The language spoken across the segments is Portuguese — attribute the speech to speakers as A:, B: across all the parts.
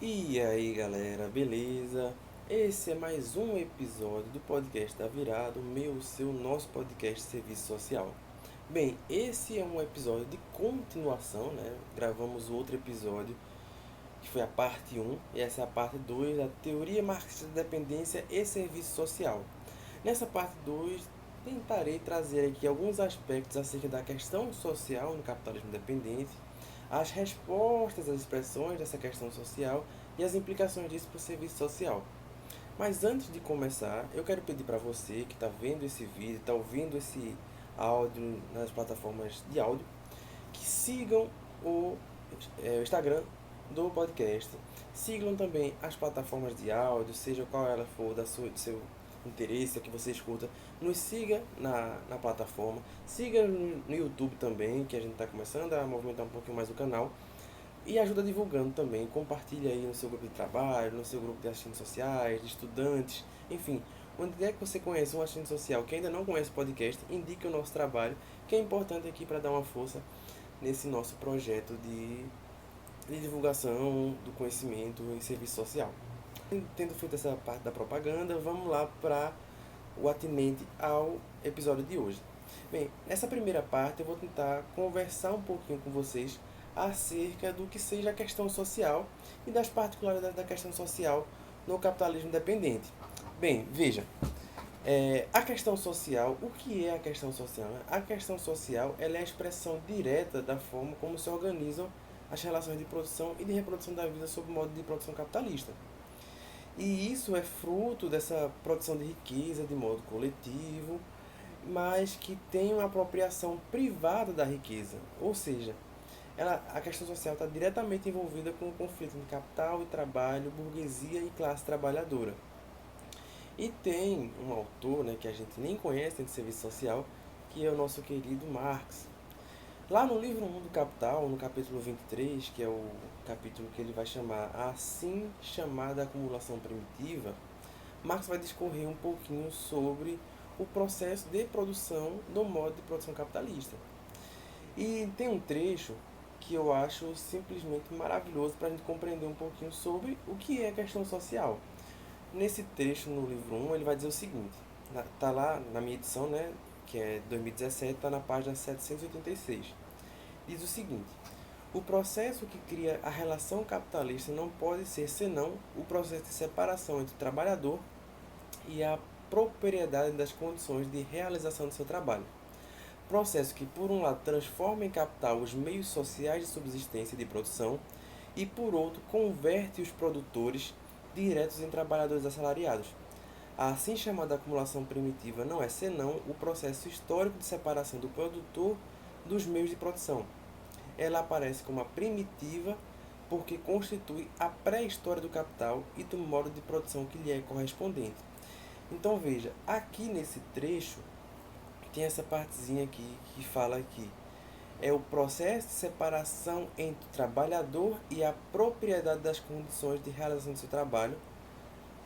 A: E aí galera, beleza? Esse é mais um episódio do podcast da Virada, o meu, o seu, nosso podcast de serviço social. Bem, esse é um episódio de continuação, né? Gravamos o outro episódio, que foi a parte um e essa é a parte 2 da teoria marxista da dependência e serviço social. Nessa parte 2 tentarei trazer aqui alguns aspectos acerca da questão social no capitalismo dependente, as respostas às expressões dessa questão social e as implicações disso para o serviço social. Mas antes de começar, eu quero pedir para você que está vendo esse vídeo, está ouvindo esse áudio nas plataformas de áudio, que sigam o, o Instagram do podcast. Sigam também as plataformas de áudio, seja qual ela for do seu interesse, a que você escuta. Nos siga na plataforma. Siga no YouTube também, que a gente está começando a movimentar um pouquinho mais o canal. E ajuda divulgando também. Compartilha aí no seu grupo de trabalho, no seu grupo de assistentes sociais, de estudantes, enfim. Onde é que você conhece um assistente social que ainda não conhece o podcast, indique o nosso trabalho, que é importante aqui para dar uma força nesse nosso projeto de divulgação do conhecimento em serviço social. Tendo feito essa parte da propaganda, vamos lá para o atinente ao episódio de hoje. Bem, nessa primeira parte eu vou tentar conversar um pouquinho com vocês acerca do que seja a questão social e das particularidades da questão social no capitalismo dependente. Bem, veja, a questão social, o que é a questão social? A questão social ela é a expressão direta da forma como se organizam as relações de produção e de reprodução da vida sob o modo de produção capitalista. E isso é fruto dessa produção de riqueza de modo coletivo, mas que tem uma apropriação privada da riqueza. Ou seja, a questão social está diretamente envolvida com o conflito de capital e trabalho, burguesia e classe trabalhadora. E tem um autor, né, que a gente nem conhece dentro de serviço social, que é o nosso querido Marx. Lá no livro 1 do Capital, no capítulo 23, que é o capítulo que ele vai chamar a assim chamada acumulação primitiva, Marx vai discorrer um pouquinho sobre o processo de produção do modo de produção capitalista. E tem um trecho que eu acho simplesmente maravilhoso para a gente compreender um pouquinho sobre o que é a questão social. Nesse trecho, no livro 1, ele vai dizer o seguinte, está lá na minha edição, né, que é 2017, está na página 786. Diz o seguinte: o processo que cria a relação capitalista não pode ser senão o processo de separação entre o trabalhador e a propriedade das condições de realização do seu trabalho. Processo que, por um lado, transforma em capital os meios sociais de subsistência e de produção e, por outro, converte os produtores diretos em trabalhadores assalariados. A assim chamada acumulação primitiva não é senão o processo histórico de separação do produtor dos meios de produção. Ela aparece como a primitiva porque constitui a pré-história do capital e do modo de produção que lhe é correspondente. Então veja, aqui nesse trecho tem essa partezinha aqui que fala que é o processo de separação entre o trabalhador e a propriedade das condições de realização do seu trabalho,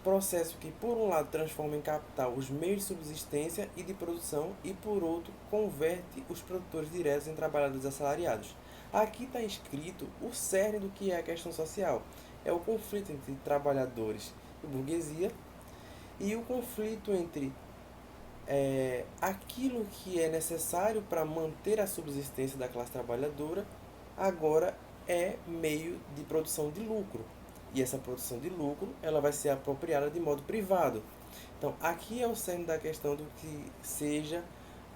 A: processo que por um lado transforma em capital os meios de subsistência e de produção e por outro converte os produtores diretos em trabalhadores assalariados. Aqui está escrito o cerne do que é a questão social. É o conflito entre trabalhadores e burguesia e o conflito entre aquilo que é necessário para manter a subsistência da classe trabalhadora agora é meio de produção de lucro. E essa produção de lucro ela vai ser apropriada de modo privado. Então, aqui é o cerne da questão do que seja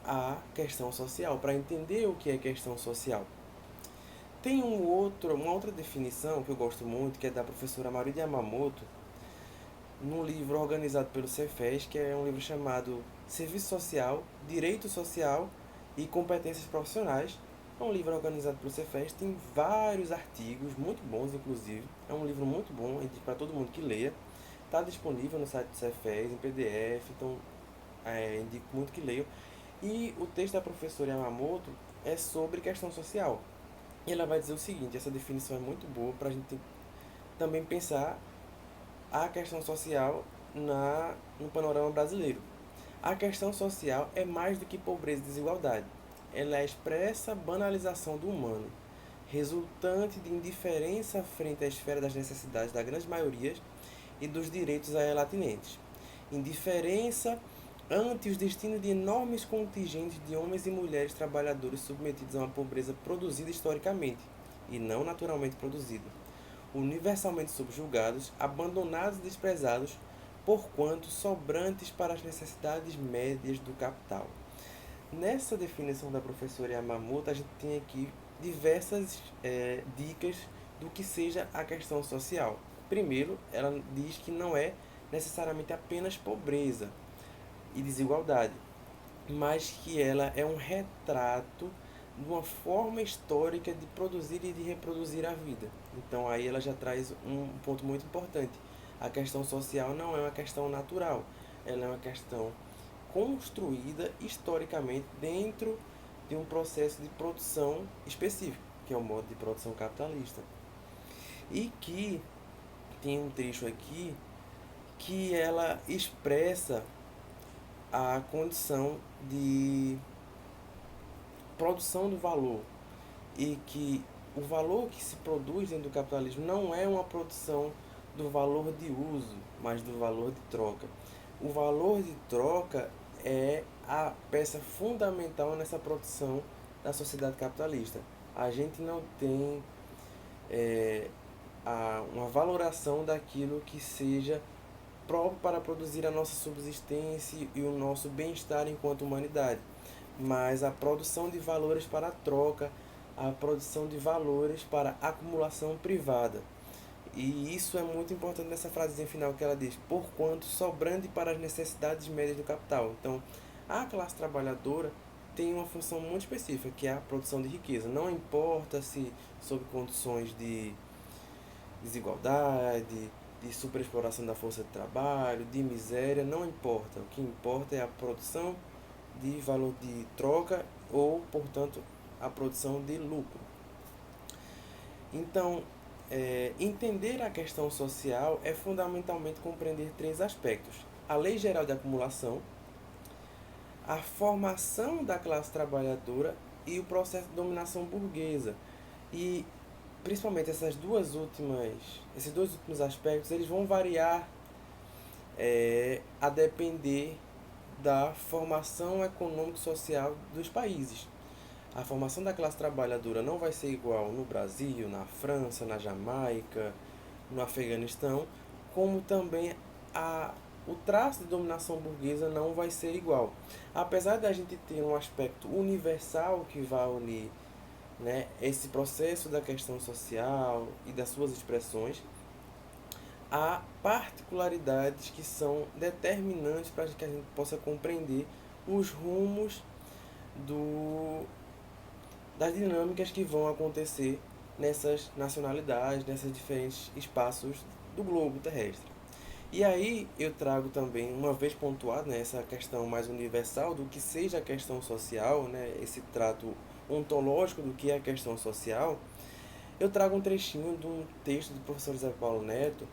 A: a questão social, para entender o que é questão social. Tem uma outra definição que eu gosto muito, que é da professora Maria Yamamoto, num livro organizado pelo Cefes, que é um livro chamado Serviço Social, Direito Social e Competências Profissionais. É um livro organizado pelo Cefes, tem vários artigos, muito bons inclusive. É um livro muito bom, indico para todo mundo que leia. Está disponível no site do Cefes, em PDF, então indico muito que leiam. E o texto da professora Yamamoto é sobre questão social. E ela vai dizer o seguinte, essa definição é muito boa para a gente também pensar a questão social no panorama brasileiro. A questão social é mais do que pobreza e desigualdade. Ela é a expressa banalização do humano. resultante de indiferença frente à esfera das necessidades da grande maioria e dos direitos a ela atinentes. Indiferença ante os destinos de enormes contingentes de homens e mulheres trabalhadores submetidos a uma pobreza produzida historicamente, e não naturalmente produzida, universalmente subjugados, abandonados e desprezados, porquanto sobrantes para as necessidades médias do capital. Nessa definição da professora Yamamoto, a gente tem aqui diversas dicas do que seja a questão social. Primeiro, ela diz que não é necessariamente apenas pobreza e desigualdade, mas que ela é um retrato de uma forma histórica de produzir e de reproduzir a vida. Então aí ela já traz um ponto muito importante. A questão social não é uma questão natural, ela é uma questão construída historicamente dentro de um processo de produção específico, que é o modo de produção capitalista. E que tem um trecho aqui que ela expressa a condição de produção do valor e que o valor que se produz dentro do capitalismo não é uma produção do valor de uso, mas do valor de troca. O valor de troca é a peça fundamental nessa produção da sociedade capitalista. A gente não tem uma valoração daquilo que seja próprio para produzir a nossa subsistência e o nosso bem-estar enquanto humanidade, mas a produção de valores para a troca, a produção de valores para a acumulação privada. E isso é muito importante nessa frasezinha final que ela diz, porquanto sobrando para as necessidades médias do capital. Então, a classe trabalhadora tem uma função muito específica, que é a produção de riqueza. Não importa se sob condições de desigualdade, de superexploração da força de trabalho, de miséria, não importa. O que importa é a produção de valor de troca ou, portanto, a produção de lucro. Então, entender a questão social é fundamentalmente compreender três aspectos: a lei geral de acumulação, a formação da classe trabalhadora e o processo de dominação burguesa. E principalmente esses dois últimos aspectos, eles vão variar a depender da formação econômico-social dos países. A formação da classe trabalhadora não vai ser igual no Brasil, na França, na Jamaica, no Afeganistão, como também o traço de dominação burguesa não vai ser igual. Apesar da gente ter um aspecto universal que vai unir, né, esse processo da questão social e das suas expressões, há particularidades que são determinantes para que a gente possa compreender os rumos das dinâmicas que vão acontecer nessas nacionalidades, nesses diferentes espaços do globo terrestre. E aí eu trago também, uma vez pontuado, né, essa questão mais universal do que seja a questão social, né, esse trato ontológico do que é a questão social, eu trago um trechinho de um texto do professor José Paulo Neto,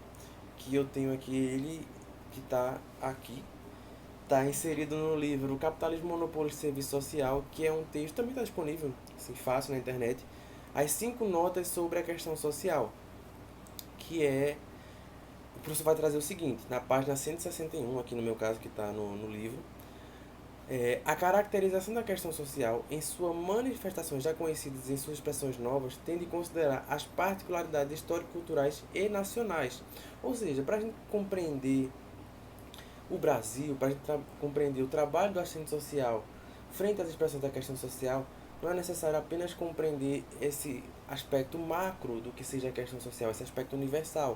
A: que eu tenho aqui, ele que está inserido no livro Capitalismo, Monopólio e Serviço Social, que é um texto, também está disponível, assim, fácil na internet, as 5 notas sobre a questão social, que é, o professor vai trazer o seguinte, na página 161, aqui no meu caso, que está no livro, a caracterização da questão social, em suas manifestações já conhecidas e em suas expressões novas, tem de considerar as particularidades histórico-culturais e nacionais. Ou seja, para a gente compreender o Brasil, para a gente compreender o trabalho do assistente social frente às expressões da questão social, não é necessário apenas compreender esse aspecto macro do que seja a questão social, esse aspecto universal.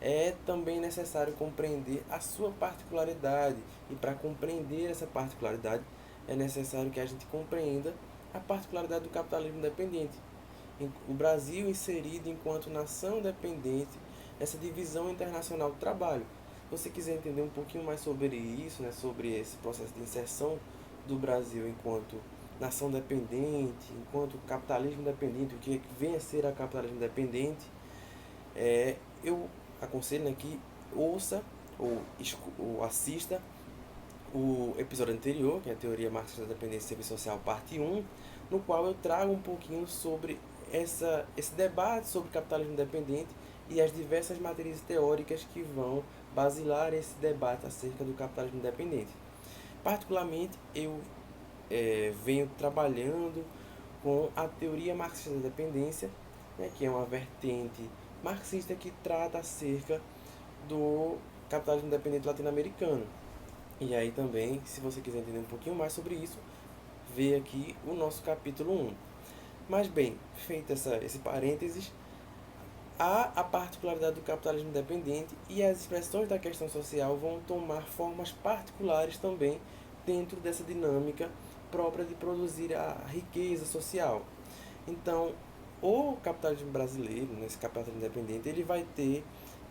A: É também necessário compreender a sua particularidade, e para compreender essa particularidade é necessário que a gente compreenda a particularidade do capitalismo dependente. O Brasil inserido enquanto nação dependente nessa divisão internacional do trabalho. Se você quiser entender um pouquinho mais sobre isso, né, sobre esse processo de inserção do Brasil enquanto nação dependente, enquanto capitalismo dependente, o que vem a ser a capitalismo dependente, eu aconselho, né, que ouça ou assista o episódio anterior, que é a Teoria Marxista da Dependência e Serviço Social, parte 1, no qual eu trago um pouquinho sobre esse debate sobre capitalismo dependente e as diversas matrizes teóricas que vão basilar esse debate acerca do capitalismo dependente. Particularmente, eu venho trabalhando com a teoria marxista da dependência, né, que é uma vertente marxista que trata acerca do capitalismo dependente latino-americano. E aí também, se você quiser entender um pouquinho mais sobre isso, vê aqui o nosso capítulo 1. Mas bem, feito esse parênteses, há a particularidade do capitalismo dependente e as expressões da questão social vão tomar formas particulares também dentro dessa dinâmica própria de produzir a riqueza social. Então, o capitalismo brasileiro, nesse capitalismo independente, ele vai ter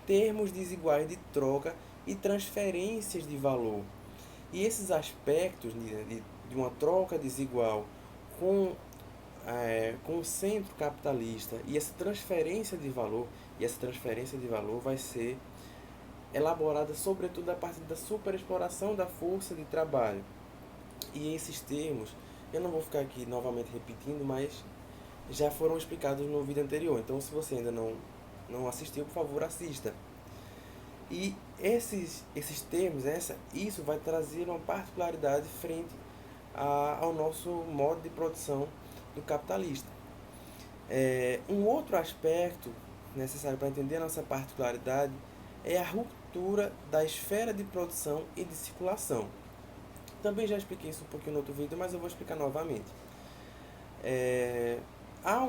A: termos desiguais de troca e transferências de valor. E esses aspectos de uma troca desigual com o centro capitalista e essa transferência de valor vai ser elaborada sobretudo a partir da superexploração da força de trabalho. E esses termos, eu não vou ficar aqui novamente repetindo, mas já foram explicados no vídeo anterior. Então, se você ainda não assistiu, por favor, assista. E esses termos, isso vai trazer uma particularidade frente ao nosso modo de produção do capitalista. Um outro aspecto necessário para entender a nossa particularidade é a ruptura da esfera de produção e de circulação. Também já expliquei isso um pouquinho no outro vídeo, mas eu vou explicar novamente. Há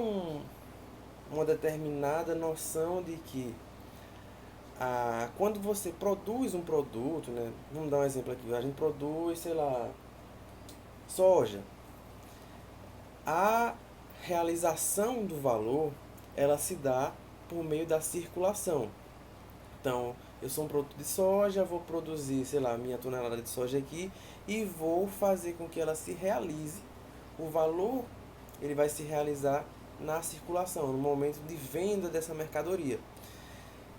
A: uma determinada noção de que quando você produz um produto, né, vamos dar um exemplo aqui, a gente produz, sei lá, soja. A realização do valor, ela se dá por meio da circulação. Então, eu sou um produto de soja, vou produzir, sei lá, minha tonelada de soja aqui e vou fazer com que ela se realize. O valor, ele vai se realizar na circulação, no momento de venda dessa mercadoria.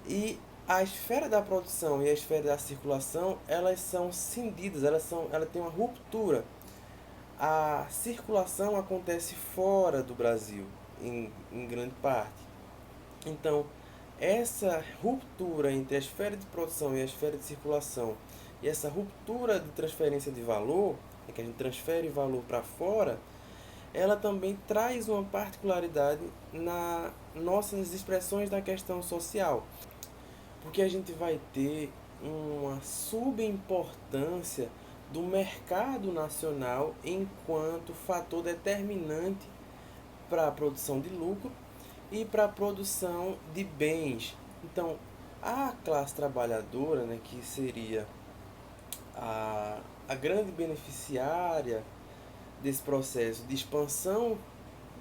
A: E a esfera da produção e a esfera da circulação, elas são cindidas, ela tem uma ruptura. A circulação acontece fora do Brasil, em grande parte. Então, essa ruptura entre a esfera de produção e a esfera de circulação, e essa ruptura de transferência de valor, que a gente transfere valor para fora, ela também traz uma particularidade nas nossas expressões da questão social. Porque a gente vai ter uma subimportância do mercado nacional enquanto fator determinante para a produção de lucro e para a produção de bens. Então, a classe trabalhadora, né, que seria a grande beneficiária desse processo de expansão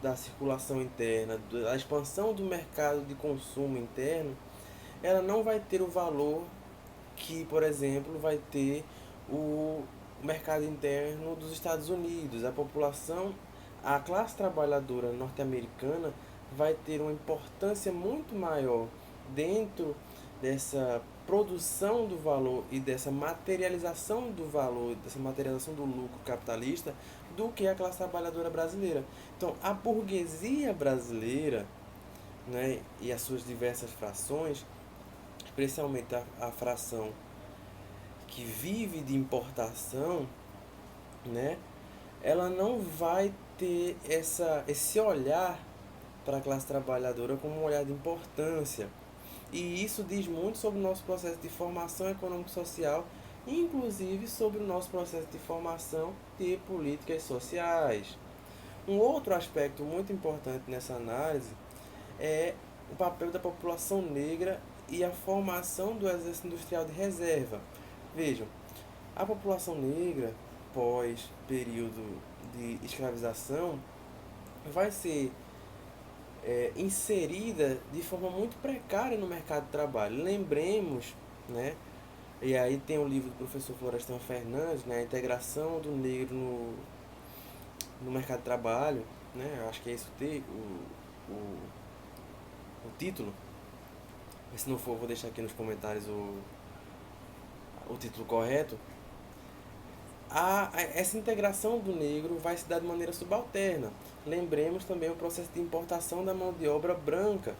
A: da circulação interna, da expansão do mercado de consumo interno, ela não vai ter o valor que, por exemplo, vai ter o mercado interno dos Estados Unidos. A classe trabalhadora norte-americana vai ter uma importância muito maior dentro dessa produção do valor e dessa materialização do valor, dessa materialização do lucro capitalista, do que a classe trabalhadora brasileira. Então, a burguesia brasileira, né, e as suas diversas frações, especialmente a fração que vive de importação, né, ela não vai ter esse olhar para a classe trabalhadora como um olhar de importância. E isso diz muito sobre o nosso processo de formação econômico-social, inclusive sobre o nosso processo de formação de políticas sociais. Um outro aspecto muito importante nessa análise é o papel da população negra e a formação do exército industrial de reserva. Vejam, a população negra, pós período de escravização, vai ser inserida de forma muito precária no mercado de trabalho. Lembremos, né, e aí tem o livro do professor Florestan Fernandes, né, a integração do negro no mercado de trabalho, né, eu acho que é isso o título. Mas se não for, eu vou deixar aqui nos comentários o título correto. Essa integração do negro vai se dar de maneira subalterna. Lembremos também o processo de importação da mão de obra branca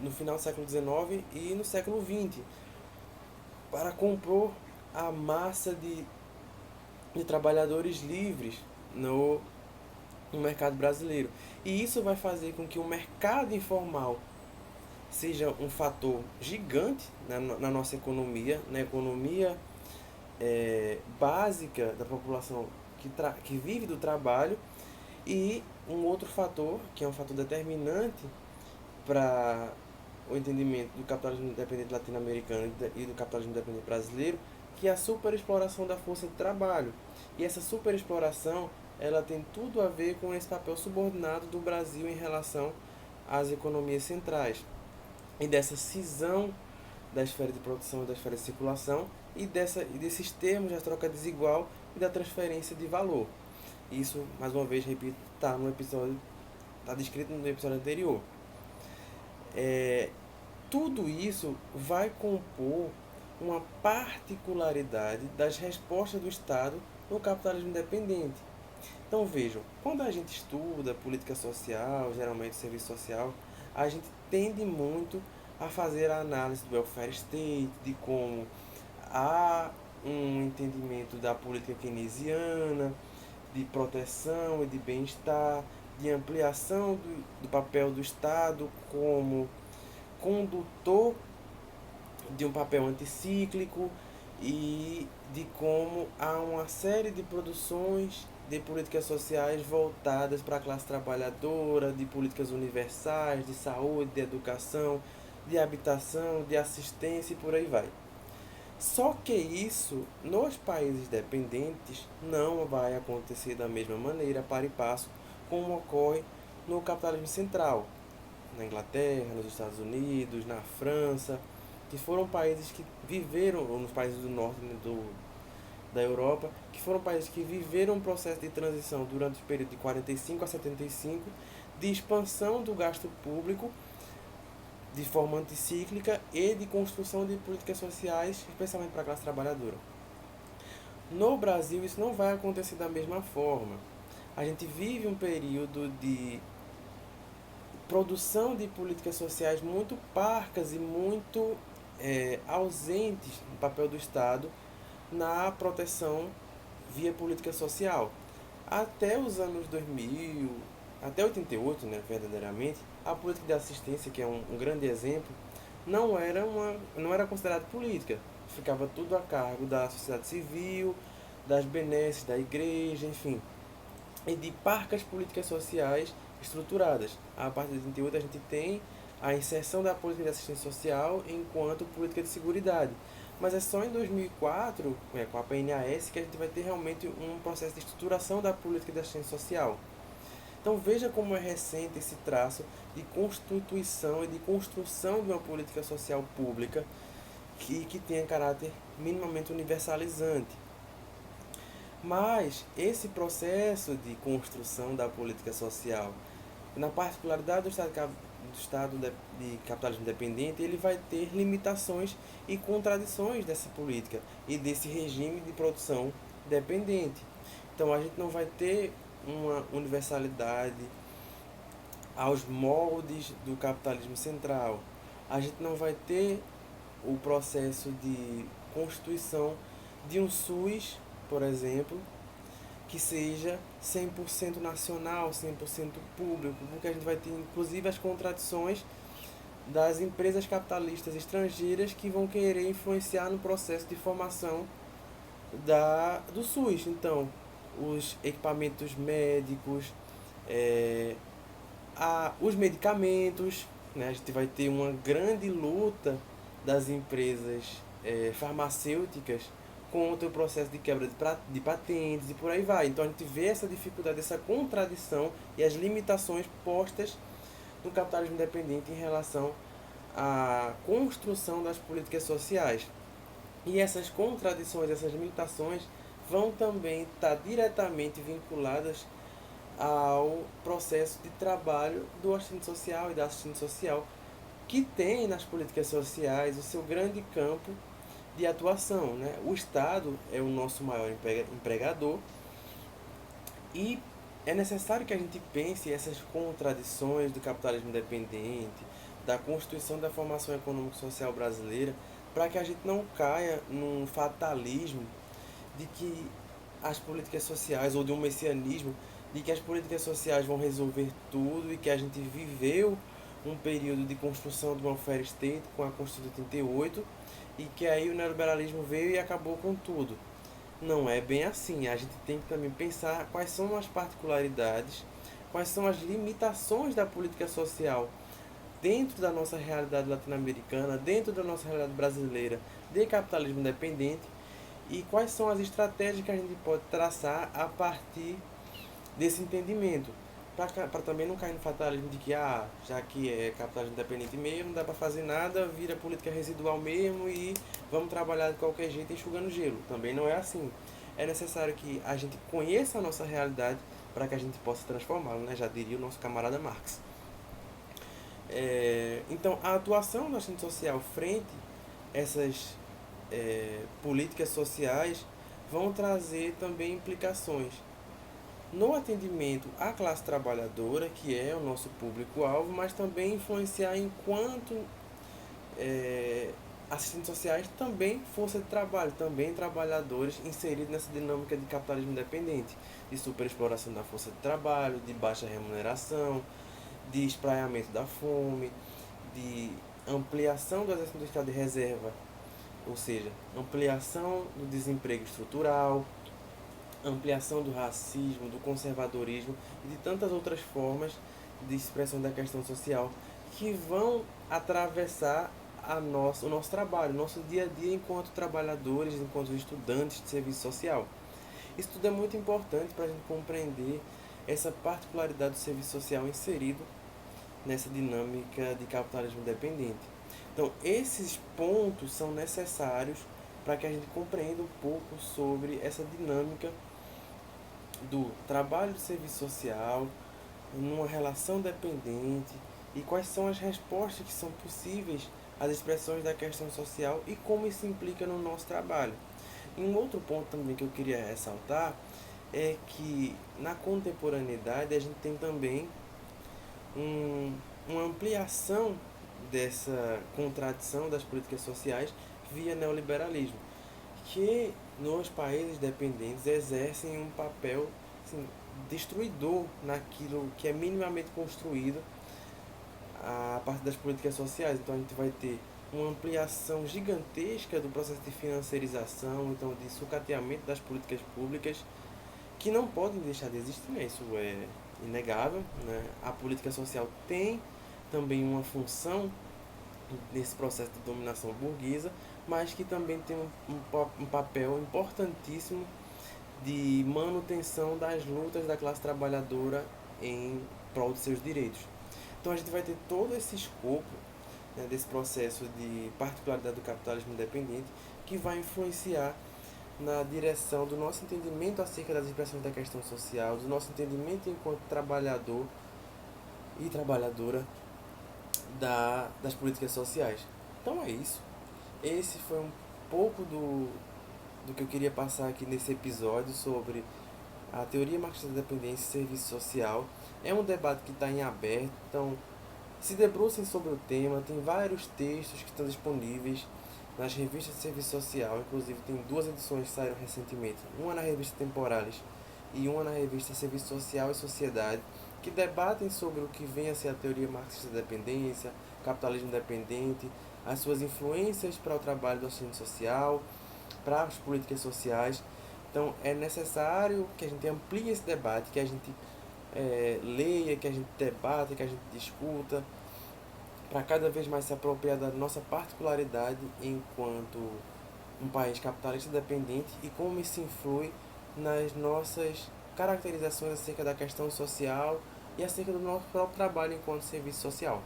A: no final do século XIX e no século XX, para compor a massa de trabalhadores livres no mercado brasileiro. E isso vai fazer com que o mercado informal seja um fator gigante na nossa economia, na economia básica da população que vive do trabalho. E um outro fator, que é um fator determinante para o entendimento do capitalismo independente latino-americano e do capitalismo independente brasileiro, que é a superexploração da força de trabalho. E essa superexploração, ela tem tudo a ver com esse papel subordinado do Brasil em relação às economias centrais. E dessa cisão da esfera de produção e da esfera de circulação e desses termos da troca desigual e da transferência de valor. Isso, mais uma vez, repito, está descrito no episódio anterior. Tudo isso vai compor uma particularidade das respostas do Estado no capitalismo independente. Então vejam, quando a gente estuda política social, geralmente serviço social, a gente tende muito a fazer a análise do welfare state, de como há um entendimento da política keynesiana, de proteção e de bem-estar, de ampliação do papel do Estado como condutor de um papel anticíclico e de como há uma série de produções de políticas sociais voltadas para a classe trabalhadora, de políticas universais, de saúde, de educação, de habitação, de assistência e por aí vai. Só que isso, nos países dependentes, não vai acontecer da mesma maneira, para e passo, como ocorre no capitalismo central, na Inglaterra, nos Estados Unidos, na França, que foram países que viveram, ou nos países do norte da Europa, que foram países que viveram um processo de transição durante o período de 45 a 75, de expansão do gasto público de forma anticíclica e de construção de políticas sociais, especialmente para a classe trabalhadora. No Brasil, isso não vai acontecer da mesma forma. A gente vive um período de produção de políticas sociais muito parcas e muito ausentes no papel do Estado na proteção via política social. Até os anos 2000, até 88, né, verdadeiramente, a política de assistência, que é um grande exemplo, não era considerada política. Ficava tudo a cargo da sociedade civil, das benesses da igreja, enfim, e de parcas políticas sociais estruturadas. A partir de 88 a gente tem a inserção da política de assistência social enquanto política de seguridade. Mas é só em 2004, com a PNAS, que a gente vai ter realmente um processo de estruturação da política de assistência social. Então veja como é recente esse traço de constituição e de construção de uma política social pública que tenha caráter minimamente universalizante. Mas esse processo de construção da política social, na particularidade do Estado de capitalismo independente, ele vai ter limitações e contradições dessa política e desse regime de produção dependente. Então a gente não vai ter uma universalidade aos moldes do capitalismo central. A gente não vai ter o processo de constituição de um SUS, por exemplo, que seja 100% nacional, 100% público, porque a gente vai ter inclusive as contradições das empresas capitalistas estrangeiras que vão querer influenciar no processo de formação do SUS. Então, os equipamentos médicos, os medicamentos, né? A gente vai ter uma grande luta das empresas farmacêuticas contra o processo de quebra de patentes e por aí vai. Então a gente vê essa dificuldade, essa contradição e as limitações postas no capitalismo independente em relação à construção das políticas sociais. E essas contradições, essas limitações vão também estar diretamente vinculadas ao processo de trabalho do assistente social e da assistente social, que tem nas políticas sociais o seu grande campo de atuação, né? O Estado é o nosso maior empregador e é necessário que a gente pense essas contradições do capitalismo independente, da constituição da formação econômico-social brasileira, para que a gente não caia num fatalismo de que as políticas sociais, ou de um messianismo, de que as políticas sociais vão resolver tudo e que a gente viveu um período de construção de uma welfare state com a Constituição de 88 e que aí o neoliberalismo veio e acabou com tudo. Não é bem assim. A gente tem que também pensar quais são as particularidades, quais são as limitações da política social dentro da nossa realidade latino-americana, dentro da nossa realidade brasileira de capitalismo independente e quais são as estratégias que a gente pode traçar a partir desse entendimento. Para também não cair no fatalismo de que, já que é capitalismo independente mesmo, não dá para fazer nada, vira política residual mesmo e vamos trabalhar de qualquer jeito enxugando gelo. Também não é assim. É necessário que a gente conheça a nossa realidade para que a gente possa transformá-la, né? Já diria o nosso camarada Marx. Então, a atuação da assistente social frente a essas políticas sociais vão trazer também implicações no atendimento à classe trabalhadora, que é o nosso público-alvo, mas também influenciar enquanto assistentes sociais também força de trabalho, também trabalhadores inseridos nessa dinâmica de capitalismo independente, de superexploração da força de trabalho, de baixa remuneração, de espraiamento da fome, de ampliação do exercício do estado de reserva, ou seja, ampliação do desemprego estrutural, ampliação do racismo, do conservadorismo e de tantas outras formas de expressão da questão social que vão atravessar o nosso trabalho, o nosso dia a dia enquanto trabalhadores, enquanto estudantes de serviço social. Isso tudo é muito importante para a gente compreender essa particularidade do serviço social inserido nessa dinâmica de capitalismo independente. Então, esses pontos são necessários para que a gente compreenda um pouco sobre essa dinâmica do trabalho de serviço social numa relação dependente e quais são as respostas que são possíveis às expressões da questão social e como isso implica no nosso trabalho. E um outro ponto também que eu queria ressaltar é que na contemporaneidade a gente tem também uma ampliação dessa contradição das políticas sociais via neoliberalismo, que nos países dependentes exercem um papel assim, destruidor naquilo que é minimamente construído a partir das políticas sociais. Então a gente vai ter uma ampliação gigantesca do processo de financiarização, então de sucateamento das políticas públicas, que não podem deixar de existir, né? Isso é inegável, né? A política social tem também uma função nesse processo de dominação burguesa, mas que também tem um papel importantíssimo de manutenção das lutas da classe trabalhadora em prol de seus direitos. Então a gente vai ter todo esse escopo, né, desse processo de particularidade do capitalismo independente que vai influenciar na direção do nosso entendimento acerca das expressões da questão social, do nosso entendimento enquanto trabalhador e trabalhadora das políticas sociais. Então é isso. Esse foi um pouco do que eu queria passar aqui nesse episódio sobre a teoria marxista da dependência e serviço social. É um debate que está em aberto, então se debrucem sobre o tema. Tem vários textos que estão disponíveis nas revistas de serviço social, inclusive tem 2 edições que saíram recentemente, uma na revista Temporales e uma na revista Serviço Social e Sociedade, que debatem sobre o que vem a ser a teoria marxista da dependência, capitalismo dependente, as suas influências para o trabalho do assistente social, para as políticas sociais. Então é necessário que a gente amplie esse debate, que a gente leia, que a gente debata, que a gente discuta, para cada vez mais se apropriar da nossa particularidade enquanto um país capitalista dependente e como isso influi nas nossas caracterizações acerca da questão social e acerca do nosso próprio trabalho enquanto serviço social.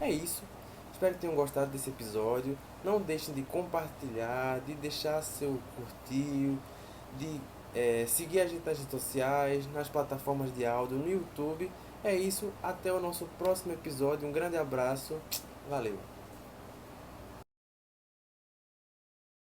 A: É isso. Espero que tenham gostado desse episódio. Não deixem de compartilhar, de deixar seu curtir, de seguir a gente nas redes sociais, nas plataformas de áudio, no YouTube. É isso. Até o nosso próximo episódio. Um grande abraço. Valeu.